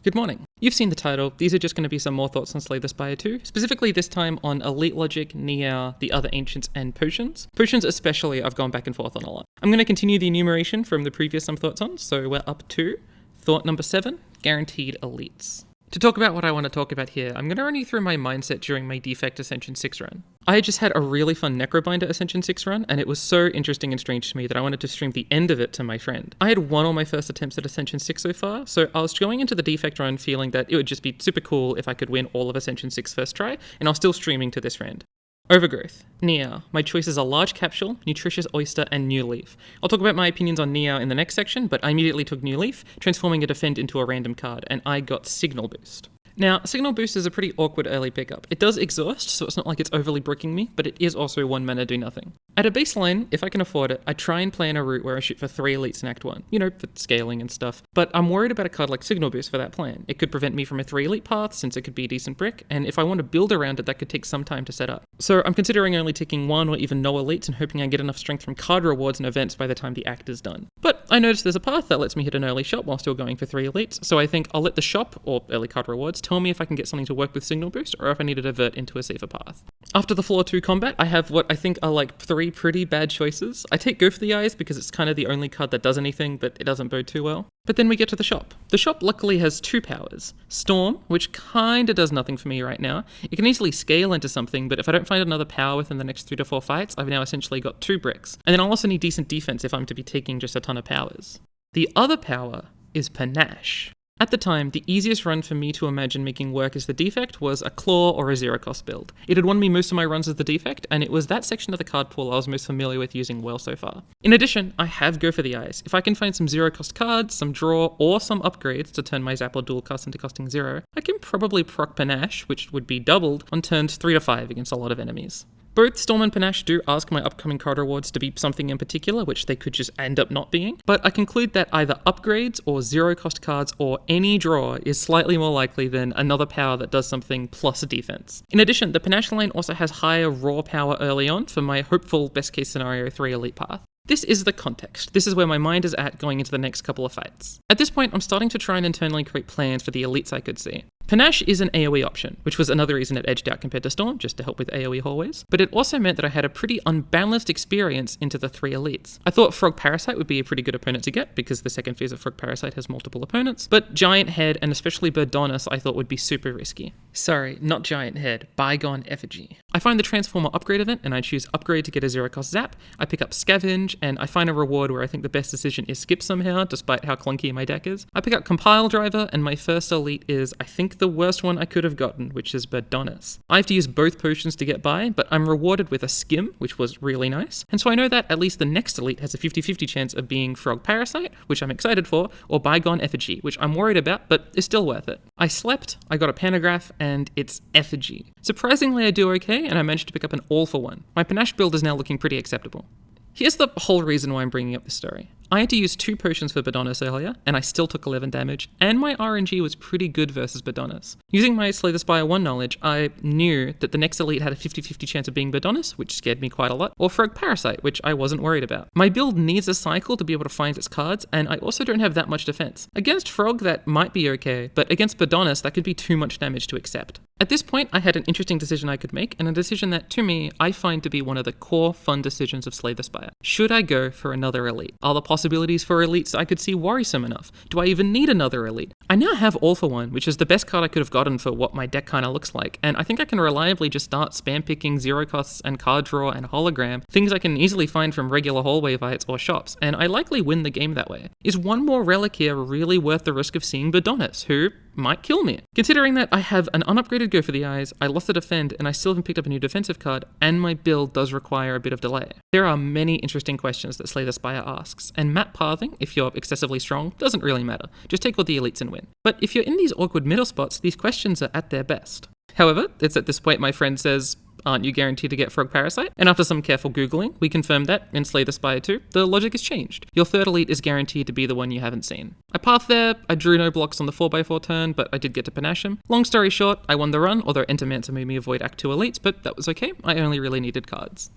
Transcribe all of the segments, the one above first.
Good morning. You've seen the title. These are just going to be some more thoughts on Slay the Spire 2, specifically this time on Elite Logic, Neow, the other Ancients, and Potions. Potions especially I've gone back and forth on a lot. I'm going to continue the enumeration from the previous some thoughts on, so we're up to thought number 7, Guaranteed Elites. To talk about what I want to talk about here, I'm going to run you through my mindset during my Defect Ascension 6 run. I just had a really fun Necrobinder Ascension 6 run, and it was so interesting and strange to me that I wanted to stream the end of it to my friend. I had won all my first attempts at Ascension 6 so far, so I was going into the Defect run feeling that it would just be super cool if I could win all of Ascension 6 first try, and I was still streaming to this friend. Overgrowth. Neow. My choices are Large Capsule, Nutritious Oyster, and New Leaf. I'll talk about my opinions on Neow in the next section, but I immediately took New Leaf, transforming a Defend into a random card, and I got Signal Boost. Now, Signal Boost is a pretty awkward early pickup. It does exhaust, so it's not like it's overly bricking me, but it is also 1 mana do nothing. At a baseline, if I can afford it, I try and plan a route where I shoot for 3 elites in Act 1, for scaling and stuff, but I'm worried about a card like Signal Boost for that plan. It could prevent me from a 3 elite path, since it could be a decent brick, and if I want to build around it, that could take some time to set up. So I'm considering only taking 1 or even no elites and hoping I get enough strength from card rewards and events by the time the act is done. But I noticed there's a path that lets me hit an early shop while still going for 3 elites, so I think I'll let the shop, or early card rewards, tell me if I can get something to work with Signal Boost, or if I need to divert into a safer path. After the floor 2 combat, I have what I think are like 3 pretty bad choices. I take Go for the Eyes because it's kind of the only card that does anything, but it doesn't bode too well. But then we get to the shop. The shop luckily has 2 powers. Storm, which kinda does nothing for me right now. It can easily scale into something, but if I don't find another power within the next 3 to 4 fights, I've now essentially got 2 bricks. And then I'll also need decent defense if I'm to be taking just a ton of powers. The other power is Panache. At the time, the easiest run for me to imagine making work as the Defect was a Claw or a zero-cost build. It had won me most of my runs as the Defect, and it was that section of the card pool I was most familiar with using well so far. In addition, I have Go for the Eyes. If I can find some zero-cost cards, some draw, or some upgrades to turn my Zap or Dual Cast into costing 0, I can probably proc Panache, which would be doubled, on turns 3 to 5 against a lot of enemies. Both Storm and Panache do ask my upcoming card rewards to be something in particular, which they could just end up not being, but I conclude that either upgrades or zero-cost cards or any draw is slightly more likely than another power that does something plus a defense. In addition, the Panache line also has higher raw power early on for my hopeful best-case scenario 3 elite path. This is the context. This is where my mind is at going into the next couple of fights. At this point, I'm starting to try and internally create plans for the elites I could see. Panache is an AoE option, which was another reason it edged out compared to Storm, just to help with AoE hallways, but it also meant that I had a pretty unbalanced experience into the 3 elites. I thought Frog Parasite would be a pretty good opponent to get, because the second phase of Frog Parasite has multiple opponents, but Giant Head and especially Birdonis I thought would be super risky. Sorry, not Giant Head, Bygone Effigy. I find the Transformer upgrade event, and I choose Upgrade to get a zero-cost zap. I pick up Scavenge, and I find a reward where I think the best decision is skip somehow, despite how clunky my deck is. I pick up Compile Driver, and my first elite is, I think, the worst one I could have gotten, which is Birdonis. I have to use both potions to get by, but I'm rewarded with a Skim, which was really nice, and so I know that at least the next elite has a 50-50 chance of being Frog Parasite, which I'm excited for, or Bygone Effigy, which I'm worried about, but is still worth it. I slept, I got a Pantograph, and it's Effigy. Surprisingly, I do okay, and I managed to pick up an all-for-one. My Panache build is now looking pretty acceptable. Here's the whole reason why I'm bringing up this story. I had to use 2 potions for Birdonis earlier, and I still took 11 damage, and my RNG was pretty good versus Birdonis. Using my Slay the Spire 1 knowledge, I knew that the next elite had a 50-50 chance of being Birdonis, which scared me quite a lot, or Frog Parasite, which I wasn't worried about. My build needs a cycle to be able to find its cards, and I also don't have that much defense. Against Frog, that might be okay, but against Birdonis, that could be too much damage to accept. At this point, I had an interesting decision I could make, and a decision that, to me, I find to be one of the core fun decisions of Slay the Spire. Should I go for another elite? Are the possibilities for elites I could see worrisome enough? Do I even need another elite? I now have All for One, which is the best card I could have gotten for what my deck kinda looks like, and I think I can reliably just start spam picking zero costs and card draw and hologram, things I can easily find from regular hallway fights or shops, and I likely win the game that way. Is one more relic here really worth the risk of seeing Birdonis, who might kill me? Considering that I have an unupgraded Go for the Eyes, I lost a Defend, and I still haven't picked up a new defensive card, and my build does require a bit of delay. There are many interesting questions that Slay the Spire asks, and map pathing, if you're excessively strong, doesn't really matter. Just take all the elites and win. But if you're in these awkward middle spots, these questions are at their best. However, it's at this point my friend says, aren't you guaranteed to get Frog Parasite? And after some careful Googling, we confirmed that, in Slay the Spire 2, the logic has changed. Your 3rd elite is guaranteed to be the one you haven't seen. I pathed there, I drew no blocks on the 4x4 turn, but I did get to Panache him. Long story short, I won the run, although Entomancer made me avoid Act 2 elites, but that was okay, I only really needed cards.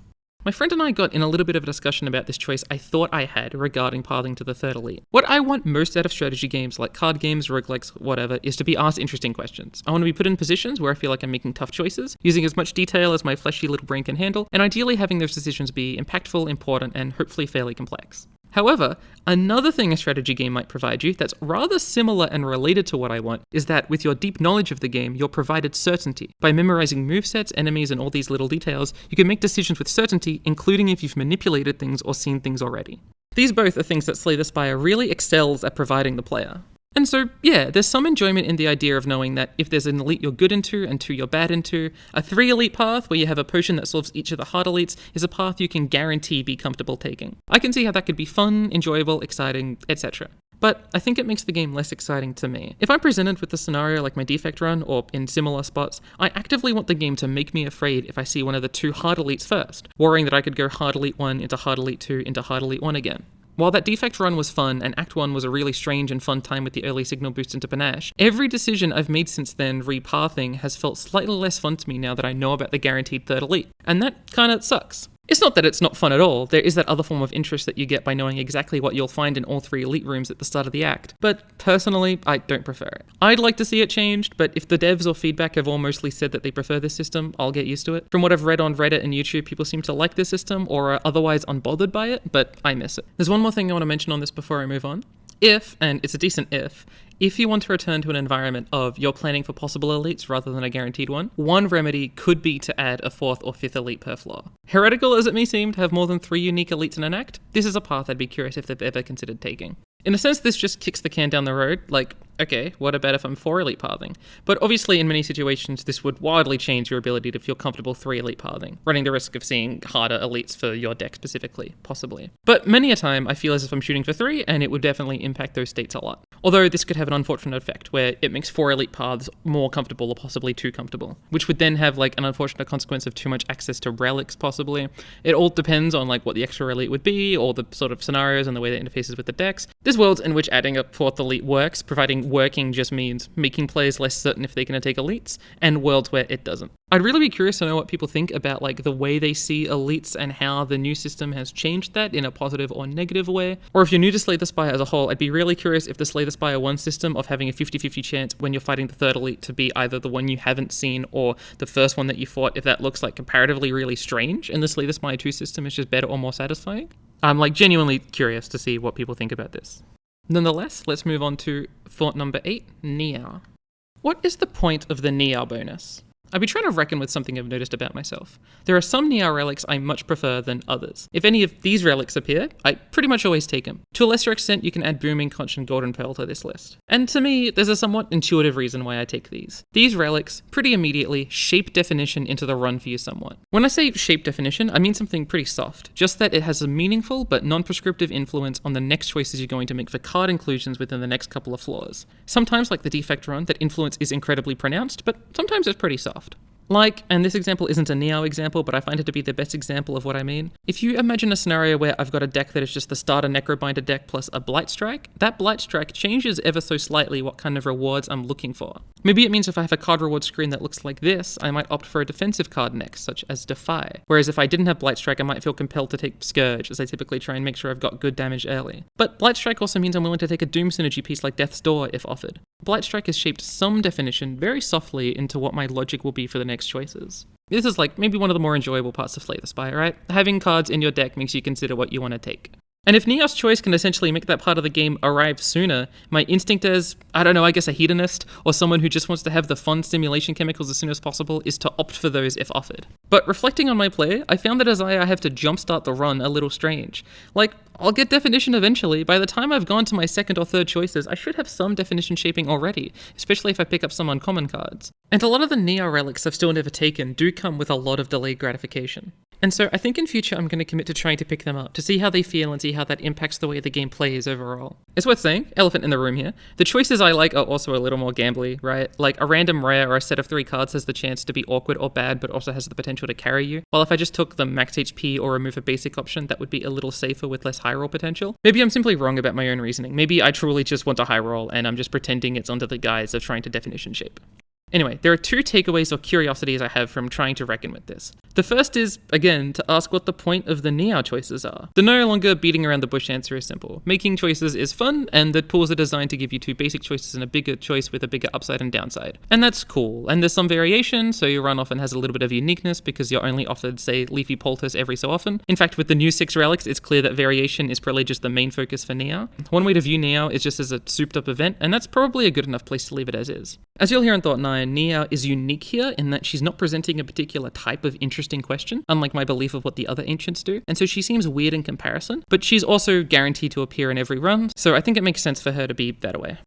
My friend and I got in a little bit of a discussion about this choice I thought I had regarding pathing to the third elite. What I want most out of strategy games like card games, roguelikes, whatever, is to be asked interesting questions. I want to be put in positions where I feel like I'm making tough choices, using as much detail as my fleshy little brain can handle, and ideally having those decisions be impactful, important, and hopefully fairly complex. However, another thing a strategy game might provide you that's rather similar and related to what I want is that with your deep knowledge of the game, you're provided certainty. By memorizing movesets, enemies, and all these little details, you can make decisions with certainty, including if you've manipulated things or seen things already. These both are things that Slay the Spire really excels at providing the player. And so, yeah, there's some enjoyment in the idea of knowing that if there's an elite you're good into and two you're bad into, a 3 elite path where you have a potion that solves each of the hard elites is a path you can guarantee be comfortable taking. I can see how that could be fun, enjoyable, exciting, etc. But I think it makes the game less exciting to me. If I'm presented with a scenario like my defect run, or in similar spots, I actively want the game to make me afraid if I see one of the 2 hard elites first, worrying that I could go hard elite 1 into hard elite 2 into hard elite 1 again. While that defect run was fun, and Act 1 was a really strange and fun time with the early signal boost into panache, every decision I've made since then repathing has felt slightly less fun to me now that I know about the guaranteed third elite, and that kinda sucks. It's not that it's not fun at all, there is that other form of interest that you get by knowing exactly what you'll find in all 3 elite rooms at the start of the act, but personally, I don't prefer it. I'd like to see it changed, but if the devs or feedback have all mostly said that they prefer this system, I'll get used to it. From what I've read on Reddit and YouTube, people seem to like this system or are otherwise unbothered by it, but I miss it. There's one more thing I want to mention on this before I move on. If, and it's a decent if you want to return to an environment of you're planning for possible elites rather than a guaranteed one remedy could be to add a 4th or 5th elite per floor. Heretical as it may seem to have more than 3 unique elites in an act, this is a path I'd be curious if they've ever considered taking. In a sense, this just kicks the can down the road, like, okay, what about if I'm 4 elite pathing? But obviously in many situations this would wildly change your ability to feel comfortable 3 elite pathing, running the risk of seeing harder elites for your deck specifically, possibly. But many a time I feel as if I'm shooting for 3 and it would definitely impact those states a lot. Although this could have an unfortunate effect where it makes 4 elite paths more comfortable or possibly too comfortable, which would then have like an unfortunate consequence of too much access to relics possibly. It all depends on like what the extra elite would be or the sort of scenarios and the way that interfaces with the decks. There's worlds in which adding a 4th elite works, providing working just means making players less certain if they're going to take elites, and worlds where it doesn't. I'd really be curious to know what people think about like the way they see elites and how the new system has changed that in a positive or negative way. Or if you're new to Slay the Spire as a whole, I'd be really curious if the Slay the Spire 1 system of having a 50-50 chance when you're fighting the 3rd elite to be either the one you haven't seen or the first one that you fought, if that looks like comparatively really strange, and the Slay the Spire 2 system is just better or more satisfying. I'm like genuinely curious to see what people think about this. Nonetheless, let's move on to thought number 8, Neow. What is the point of the Neow bonus? I've been trying to reckon with something I've noticed about myself. There are some Neow relics I much prefer than others. If any of these relics appear, I pretty much always take them. To a lesser extent, you can add Booming Conch and Golden Pearl to this list. And to me, there's a somewhat intuitive reason why I take these. These relics, pretty immediately, shape definition into the run for you somewhat. When I say shape definition, I mean something pretty soft, just that it has a meaningful but non-prescriptive influence on the next choices you're going to make for card inclusions within the next couple of floors. Sometimes, like the defect run, that influence is incredibly pronounced, but sometimes it's pretty soft. Like, and this example isn't a Neow example, but I find it to be the best example of what I mean. If you imagine a scenario where I've got a deck that is just the starter Necrobinder deck plus a Blight Strike, that Blight Strike changes ever so slightly what kind of rewards I'm looking for. Maybe it means if I have a card reward screen that looks like this, I might opt for a defensive card next, such as Defy. Whereas if I didn't have Blight Strike, I might feel compelled to take Scourge, as I typically try and make sure I've got good damage early. But Blight Strike also means I'm willing to take a Doom synergy piece like Death's Door if offered. Blight Strike has shaped some definition very softly into what my logic will be for the next choices. This is like maybe one of the more enjoyable parts of Slay the Spire, right? Having cards in your deck makes you consider what you want to take. And if Neow's choice can essentially make that part of the game arrive sooner, my instinct as, I don't know, I guess a hedonist, or someone who just wants to have the fun stimulation chemicals as soon as possible, is to opt for those if offered. But reflecting on my play, I found the desire I have to jumpstart the run a little strange. Like, I'll get definition eventually. By the time I've gone to my second or third choices, I should have some definition shaping already, especially if I pick up some uncommon cards. And a lot of the Neow relics I've still never taken do come with a lot of delayed gratification. And so I think in future I'm going to commit to trying to pick them up, to see how they feel and see how that impacts the way the game plays overall. It's worth saying, elephant in the room here, the choices I like are also a little more gambly, right? Like a random rare or a set of 3 cards has the chance to be awkward or bad, but also has the potential to carry you. While if I just took the max HP or remove a basic option, that would be a little safer with less high roll potential. Maybe I'm simply wrong about my own reasoning. Maybe I truly just want a high roll and I'm just pretending it's under the guise of trying to definition shape. Anyway, there are 2 takeaways or curiosities I have from trying to reckon with this. The first is, again, to ask what the point of the Neow choices are. The no longer beating around the bush answer is simple. Making choices is fun, and the tools are designed to give you 2 basic choices and a bigger choice with a bigger upside and downside. And that's cool. And there's some variation, so your run often has a little bit of uniqueness because you're only offered, say, Leafy Poultice every so often. In fact, with the new 6 relics, it's clear that variation is probably just the main focus for Neow. One way to view Neow is just as a souped up event, and that's probably a good enough place to leave it as is. As you'll hear in Thought 9, Neow is unique here in that she's not presenting a particular type of interesting question, unlike my belief of what the other ancients do, and so she seems weird in comparison, but she's also guaranteed to appear in every run, so I think it makes sense for her to be that way.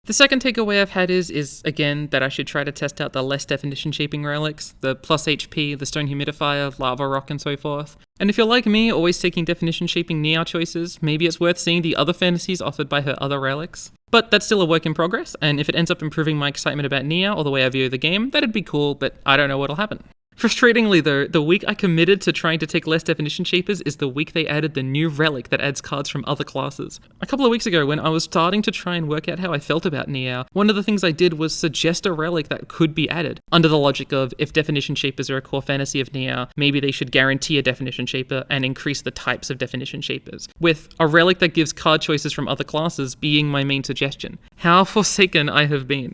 The second takeaway I've had is again, that I should try to test out the less definition shaping relics, the plus HP, the stone humidifier, lava rock, and so forth. And if you're like me, always taking definition shaping Neow choices, maybe it's worth seeing the other fantasies offered by her other relics. But that's still a work in progress, and if it ends up improving my excitement about Neow or the way I view the game, that'd be cool, but I don't know what'll happen. Frustratingly though, the week I committed to trying to take less definition shapers is the week they added the new relic that adds cards from other classes. A couple of weeks ago, when I was starting to try and work out how I felt about Neow, one of the things I did was suggest a relic that could be added, under the logic of if definition shapers are a core fantasy of Neow, maybe they should guarantee a definition shaper and increase the types of definition shapers, with a relic that gives card choices from other classes being my main suggestion. How forsaken I have been.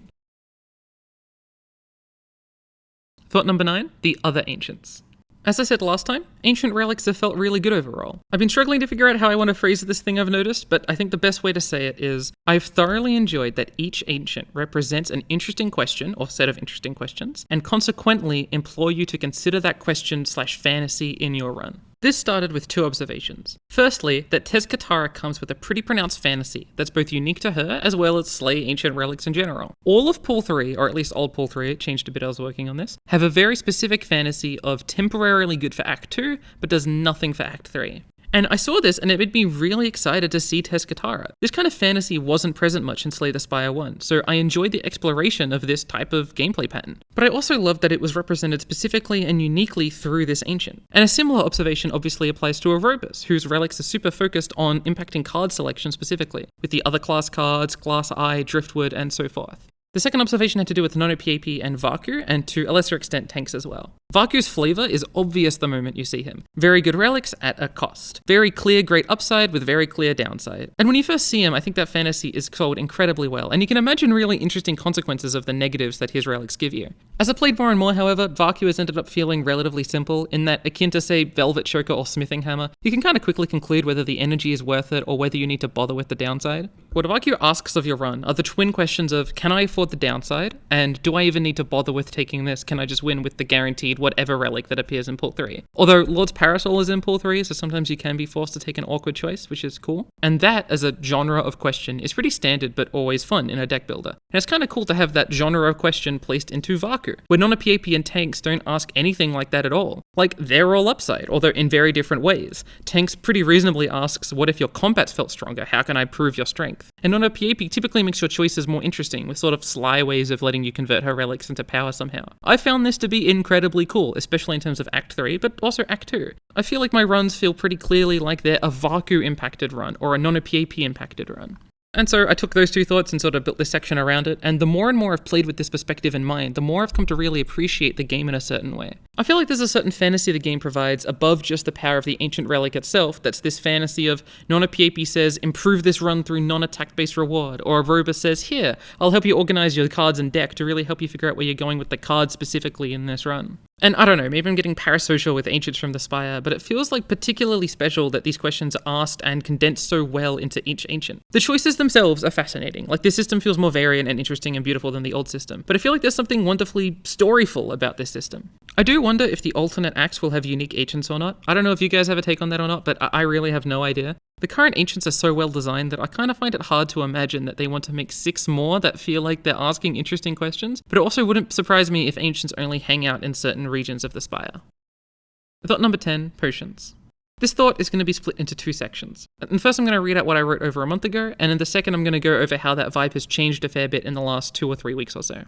Thought number 9, the other ancients. As I said last time, ancient relics have felt really good overall. I've been struggling to figure out how I want to phrase this thing I've noticed, but I think the best way to say it is, I've thoroughly enjoyed that each ancient represents an interesting question, or set of interesting questions, and consequently implore you to consider that question/fantasy in your run. This started with 2 observations. Firstly, that Tezcatara comes with a pretty pronounced fantasy that's both unique to her as well as Slay ancient relics in general. All of Pool 3, or at least old Pool 3, it changed a bit, I was working on this, have a very specific fantasy of temporarily good for Act 2, but does nothing for Act 3. And I saw this and it made me really excited to see Tezcatara. This kind of fantasy wasn't present much in Slay the Spire 1, so I enjoyed the exploration of this type of gameplay pattern. But I also loved that it was represented specifically and uniquely through this ancient. And a similar observation obviously applies to Aurobus, whose relics are super focused on impacting card selection specifically, with the other class cards, Glass Eye, Driftwood, and so forth. The second observation had to do with Nono-PAP and Vaku, and to a lesser extent tanks as well. Vaku's flavor is obvious the moment you see him. Very good relics at a cost. Very clear, great upside with very clear downside. And when you first see him, I think that fantasy is sold incredibly well, and you can imagine really interesting consequences of the negatives that his relics give you. As I played more and more, however, Vaku has ended up feeling relatively simple, in that akin to, say, Velvet Choker or Smithing Hammer, you can kind of quickly conclude whether the energy is worth it or whether you need to bother with the downside. What Vaku asks of your run are the twin questions of, can I afford the downside? And do I even need to bother with taking this? Can I just win with the guaranteed whatever relic that appears in Pool 3? Although Lord's Parasol is in Pool 3, so sometimes you can be forced to take an awkward choice, which is cool. And that, as a genre of question, is pretty standard but always fun in a deck builder. And it's kind of cool to have that genre of question placed into Vaku, where Nono-PAP and tanks don't ask anything like that at all. Like, they're all upside, although in very different ways. Tanks pretty reasonably asks, what if your combats felt stronger? How can I prove your strength? And Nono-PAP typically makes your choices more interesting, with sort of sly ways of letting you convert her relics into power somehow. I found this to be incredibly cool, especially in terms of Act 3, but also Act 2. I feel like my runs feel pretty clearly like they're a Vaku impacted run, or a Nono-PAP impacted run. And so I took those 2 thoughts and sort of built this section around it, and the more and more I've played with this perspective in mind, the more I've come to really appreciate the game in a certain way. I feel like there's a certain fantasy the game provides above just the power of the ancient relic itself, that's this fantasy of Nono-PAP says, improve this run through non-attack based reward, or Aurobus says, here, I'll help you organize your cards and deck to really help you figure out where you're going with the cards specifically in this run. And I don't know, maybe I'm getting parasocial with Ancients from the Spire, but it feels like particularly special that these questions are asked and condensed so well into each Ancient. The choices themselves are fascinating, like this system feels more variant and interesting and beautiful than the old system, but I feel like there's something wonderfully storyful about this system. I do wonder if the alternate acts will have unique Ancients or not. I don't know if you guys have a take on that or not, but I really have no idea. The current Ancients are so well designed that I kind of find it hard to imagine that they want to make 6 more that feel like they're asking interesting questions, but it also wouldn't surprise me if Ancients only hang out in certain regions of the Spire. Thought number 10, Potions. This thought is going to be split into 2 sections. And first I'm going to read out what I wrote over a month ago, and in the second I'm going to go over how that vibe has changed a fair bit in the last 2 or 3 weeks or so.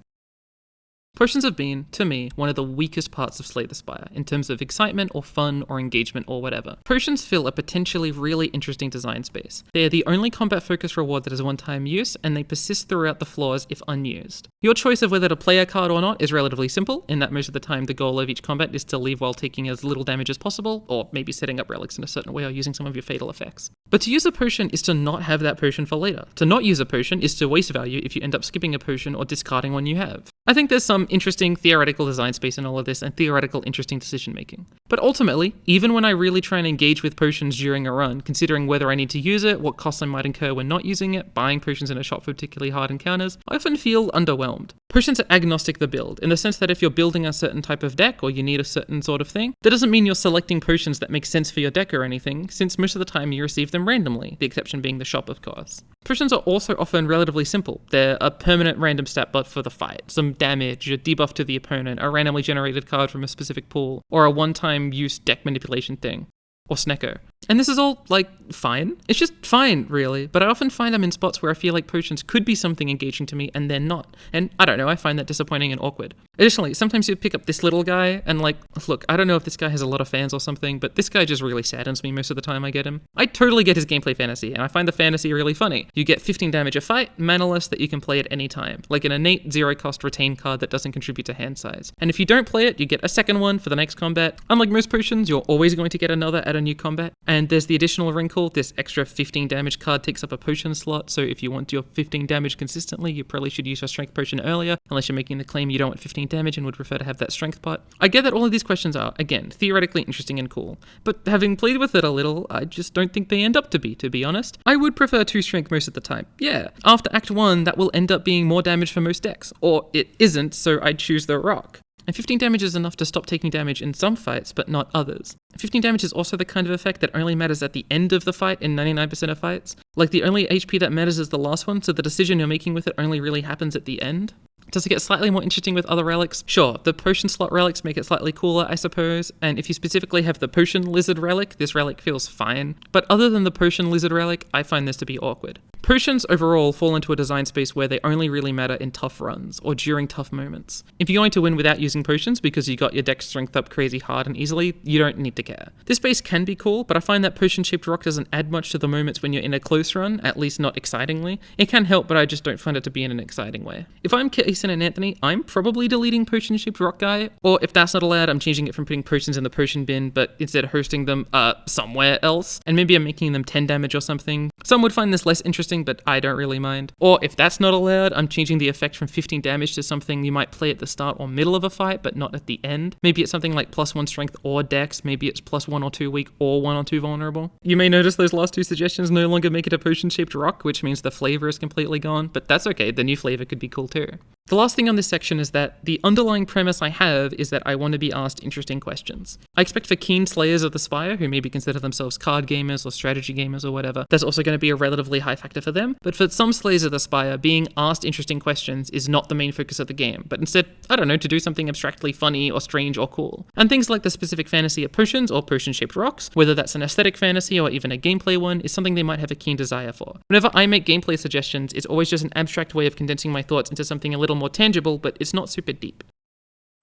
Potions have been, to me, one of the weakest parts of Slay the Spire, in terms of excitement or fun or engagement or whatever. Potions fill a potentially really interesting design space. They are the only combat-focused reward that is one-time use, and they persist throughout the floors if unused. Your choice of whether to play a card or not is relatively simple, in that most of the time the goal of each combat is to leave while taking as little damage as possible, or maybe setting up relics in a certain way or using some of your fatal effects. But to use a potion is to not have that potion for later. To not use a potion is to waste value if you end up skipping a potion or discarding one you have. I think there's some interesting theoretical design space in all of this and theoretical interesting decision making. But ultimately, even when I really try and engage with potions during a run, considering whether I need to use it, what costs I might incur when not using it, buying potions in a shop for particularly hard encounters, I often feel underwhelmed. Potions are agnostic the build, in the sense that if you're building a certain type of deck or you need a certain sort of thing, that doesn't mean you're selecting potions that make sense for your deck or anything, since most of the time you receive them randomly, the exception being the shop of course. Potions are also often relatively simple. They're a permanent random stat buff for the fight, some damage, a debuff to the opponent, a randomly generated card from a specific pool, or a one-time use deck manipulation thing, or Snecko. And this is all, fine. It's just fine, really. But I often find I'm in spots where I feel like potions could be something engaging to me, and they're not. And I don't know, I find that disappointing and awkward. Additionally, sometimes you pick up this little guy, and look, I don't know if this guy has a lot of fans or something, but this guy just really saddens me most of the time I get him. I totally get his gameplay fantasy, and I find the fantasy really funny. You get 15 damage a fight, manaless that you can play at any time, like an innate zero-cost retain card that doesn't contribute to hand size. And if you don't play it, you get a second one for the next combat. Unlike most potions, you're always going to get another at a new combat. And there's the additional wrinkle, this extra 15 damage card takes up a potion slot, so if you want your 15 damage consistently, you probably should use your strength potion earlier, unless you're making the claim you don't want 15 damage and would prefer to have that strength pot. I get that all of these questions are, again, theoretically interesting and cool, but having played with it a little, I just don't think they end up to be honest. I would prefer 2 strength most of the time. Yeah, after Act 1, that will end up being more damage for most decks, or it isn't, so I'd choose the rock. And 15 damage is enough to stop taking damage in some fights, but not others. 15 damage is also the kind of effect that only matters at the end of the fight in 99% of fights. The only HP that matters is the last one, so the decision you're making with it only really happens at the end. Does it get slightly more interesting with other relics? Sure, the potion slot relics make it slightly cooler, I suppose, and if you specifically have the potion lizard relic, this relic feels fine. But other than the potion lizard relic, I find this to be awkward. Potions overall fall into a design space where they only really matter in tough runs, or during tough moments. If you're going to win without using potions because you got your deck strength up crazy hard and easily, you don't need to care. This space can be cool, but I find that potion-shaped rock doesn't add much to the moments when you're in a close run, at least not excitingly. It can help, but I just don't find it to be in an exciting way. If I'm Kason and Anthony, I'm probably deleting potion-shaped rock guy, or if that's not allowed, I'm changing it from putting potions in the potion bin, but instead hosting them somewhere else, and maybe I'm making them 10 damage or something. Some would find this less interesting, but I don't really mind. Or if that's not allowed, I'm changing the effect from 15 damage to something you might play at the start or middle of a fight, but not at the end. Maybe it's something like +1 strength or dex, maybe it's +1 or 2 weak or 1 or 2 vulnerable. You may notice those last 2 suggestions no longer make it a potion-shaped rock, which means the flavor is completely gone, but that's okay, the new flavor could be cool too. The last thing on this section is that the underlying premise I have is that I want to be asked interesting questions. I expect for keen slayers of the Spire, who maybe consider themselves card gamers or strategy gamers or whatever, that's also going to be a relatively high factor for them. But for some slayers of the Spire, being asked interesting questions is not the main focus of the game, but instead, I don't know, to do something abstractly funny or strange or cool. And things like the specific fantasy of potions or potion-shaped rocks, whether that's an aesthetic fantasy or even a gameplay one, is something they might have a keen desire for. Whenever I make gameplay suggestions, it's always just an abstract way of condensing my thoughts into something a little more tangible, but it's not super deep.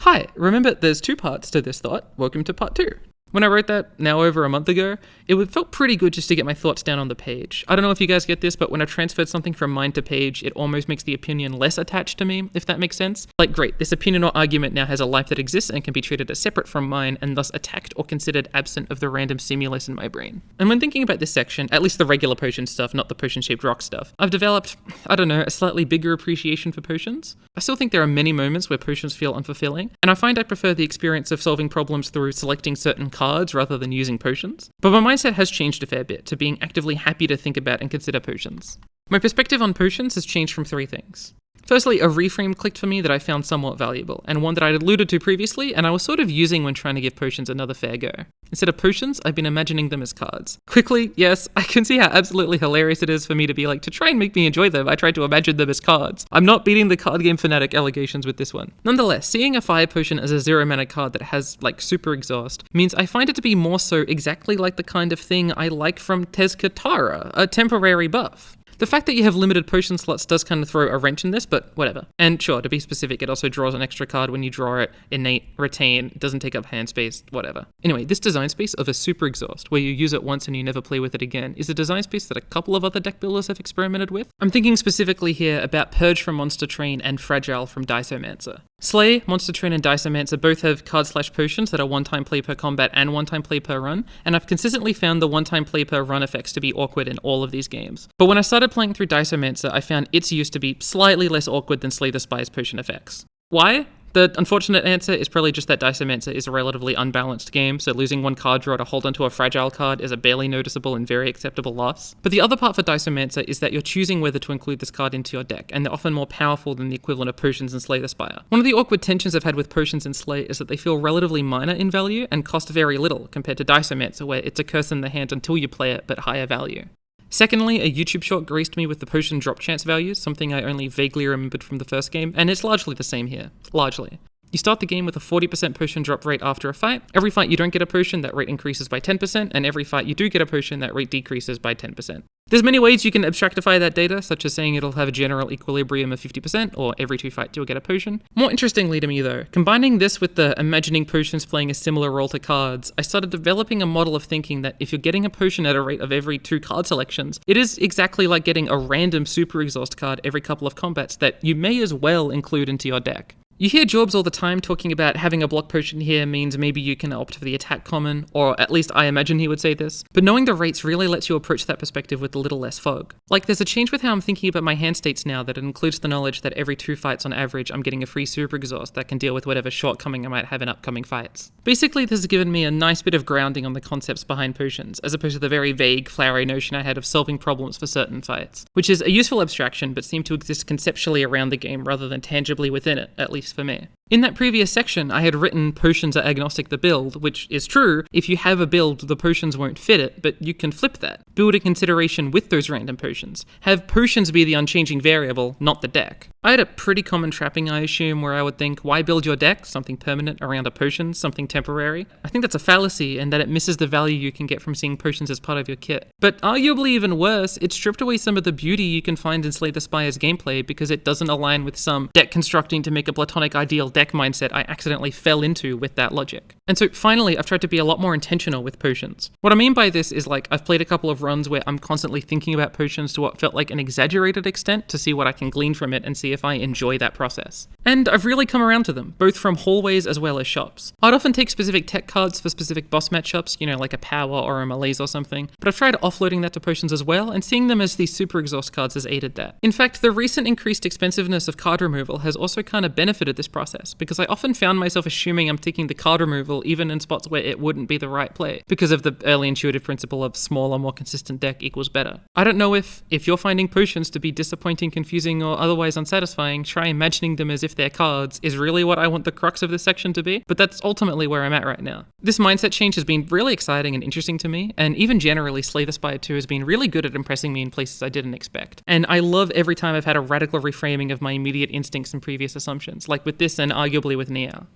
Hi, remember there's 2 parts to this thought. Welcome to part 2. When I wrote that now over a month ago, it felt pretty good just to get my thoughts down on the page. I don't know if you guys get this, but when I transferred something from mind to page, it almost makes the opinion less attached to me, if that makes sense. Great, this opinion or argument now has a life that exists and can be treated as separate from mine and thus attacked or considered absent of the random stimulus in my brain. And when thinking about this section, at least the regular potion stuff, not the potion-shaped rock stuff, I've developed, a slightly bigger appreciation for potions. I still think there are many moments where potions feel unfulfilling, and I find I prefer the experience of solving problems through selecting certain cards rather than using potions. But my mindset has changed a fair bit to being actively happy to think about and consider potions. My perspective on potions has changed from 3 things. Firstly, a reframe clicked for me that I found somewhat valuable, and one that I'd alluded to previously, and I was sort of using when trying to give potions another fair go. Instead of potions, I've been imagining them as cards. Quickly, yes, I can see how absolutely hilarious it is for me to be to try and make me enjoy them, I tried to imagine them as cards. I'm not beating the card game fanatic allegations with this one. Nonetheless, seeing a fire potion as a 0-mana card that has, super exhaust, means I find it to be more so exactly like the kind of thing I like from Tezcatara, a temporary buff. The fact that you have limited potion slots does kind of throw a wrench in this, but whatever. And sure, to be specific, it also draws an extra card when you draw it, innate, retain, doesn't take up hand space, whatever. Anyway, this design space of a super exhaust, where you use it once and you never play with it again, is a design space that a couple of other deck builders have experimented with. I'm thinking specifically here about Purge from Monster Train and Fragile from Dicemancer. Slay, Monster Train, and Dicemancer both have card/potions that are one-time play per combat and one-time play per run, and I've consistently found the one-time play per run effects to be awkward in all of these games. But when I started playing through Dicemancer, I found its use to be slightly less awkward than Slay the Spire's potion effects. Why? The unfortunate answer is probably just that Dicemancer is a relatively unbalanced game, so losing one card draw to hold onto a fragile card is a barely noticeable and very acceptable loss. But the other part for Dicemancer is that you're choosing whether to include this card into your deck, and they're often more powerful than the equivalent of potions in Slay the Spire. One of the awkward tensions I've had with potions in Slay is that they feel relatively minor in value and cost very little compared to Dicemancer, where it's a curse in the hand until you play it, but higher value. Secondly, a YouTube short graced me with the potion drop chance values, something I only vaguely remembered from the first game, and it's largely the same here. Largely. You start the game with a 40% potion drop rate after a fight. Every fight you don't get a potion, that rate increases by 10%, and every fight you do get a potion, that rate decreases by 10%. There's many ways you can abstractify that data, such as saying it'll have a general equilibrium of 50%, or every 2 fights you'll get a potion. More interestingly to me though, combining this with the imagining potions playing a similar role to cards, I started developing a model of thinking that if you're getting a potion at a rate of every 2 card selections, it is exactly like getting a random super exhaust card every couple of combats that you may as well include into your deck. You hear Jorbs all the time talking about having a block potion here means maybe you can opt for the attack common, or at least I imagine he would say this, but knowing the rates really lets you approach that perspective with a little less fog. Like, there's a change with how I'm thinking about my hand states now that it includes the knowledge that every 2 fights on average I'm getting a free super exhaust that can deal with whatever shortcoming I might have in upcoming fights. Basically, this has given me a nice bit of grounding on the concepts behind potions, as opposed to the very vague, flowery notion I had of solving problems for certain fights, which is a useful abstraction but seemed to exist conceptually around the game rather than tangibly within it, at least for me. In that previous section, I had written potions are agnostic to build, which is true. If you have a build, the potions won't fit it, but you can flip that. Build a consideration with those random potions. Have potions be the unchanging variable, not the deck. I had a pretty common trapping, I assume, where I would think, why build your deck, something permanent, around a potion, something temporary? I think that's a fallacy, and that it misses the value you can get from seeing potions as part of your kit. But arguably even worse, it stripped away some of the beauty you can find in Slay the Spire's gameplay because it doesn't align with some deck constructing to make a platonic ideal deck mindset I accidentally fell into with that logic. And so finally, I've tried to be a lot more intentional with potions. What I mean by this is, like, I've played a couple of runs where I'm constantly thinking about potions to what felt like an exaggerated extent to see what I can glean from it and see if I enjoy that process. And I've really come around to them, both from hallways as well as shops. I'd often take specific tech cards for specific boss matchups, you know, like a power or a malaise or something, but I've tried offloading that to potions as well, and seeing them as these super exhaust cards has aided that. In fact, the recent increased expensiveness of card removal has also kind of benefited this process, because I often found myself assuming I'm taking the card removal even in spots where it wouldn't be the right play, because of the early intuitive principle of smaller, more consistent deck equals better. I don't know if you're finding potions to be disappointing, confusing, or otherwise unsatisfying, try imagining them as if they're cards is really what I want the crux of this section to be, but that's ultimately where I'm at right now. This mindset change has been really exciting and interesting to me, and even generally Slay the Spire 2 has been really good at impressing me in places I didn't expect. And I love every time I've had a radical reframing of my immediate instincts and previous assumptions, like with this and arguably with Neow.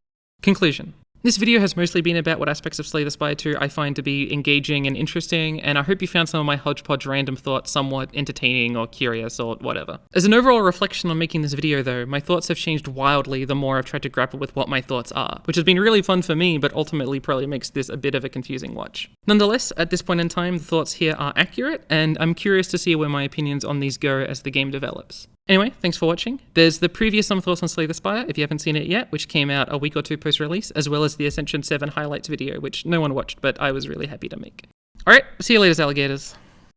Conclusion. This video has mostly been about what aspects of Slay the Spire 2 I find to be engaging and interesting, and I hope you found some of my hodgepodge random thoughts somewhat entertaining or curious or whatever. As an overall reflection on making this video though, my thoughts have changed wildly the more I've tried to grapple with what my thoughts are, which has been really fun for me, but ultimately probably makes this a bit of a confusing watch. Nonetheless, at this point in time, the thoughts here are accurate, and I'm curious to see where my opinions on these go as the game develops. Anyway, thanks for watching. There's the previous Some Thoughts on Slay the Spire, if you haven't seen it yet, which came out a week or 2 post-release, as well as the Ascension 7 highlights video, which no one watched, but I was really happy to make. Alright, see you later, alligators.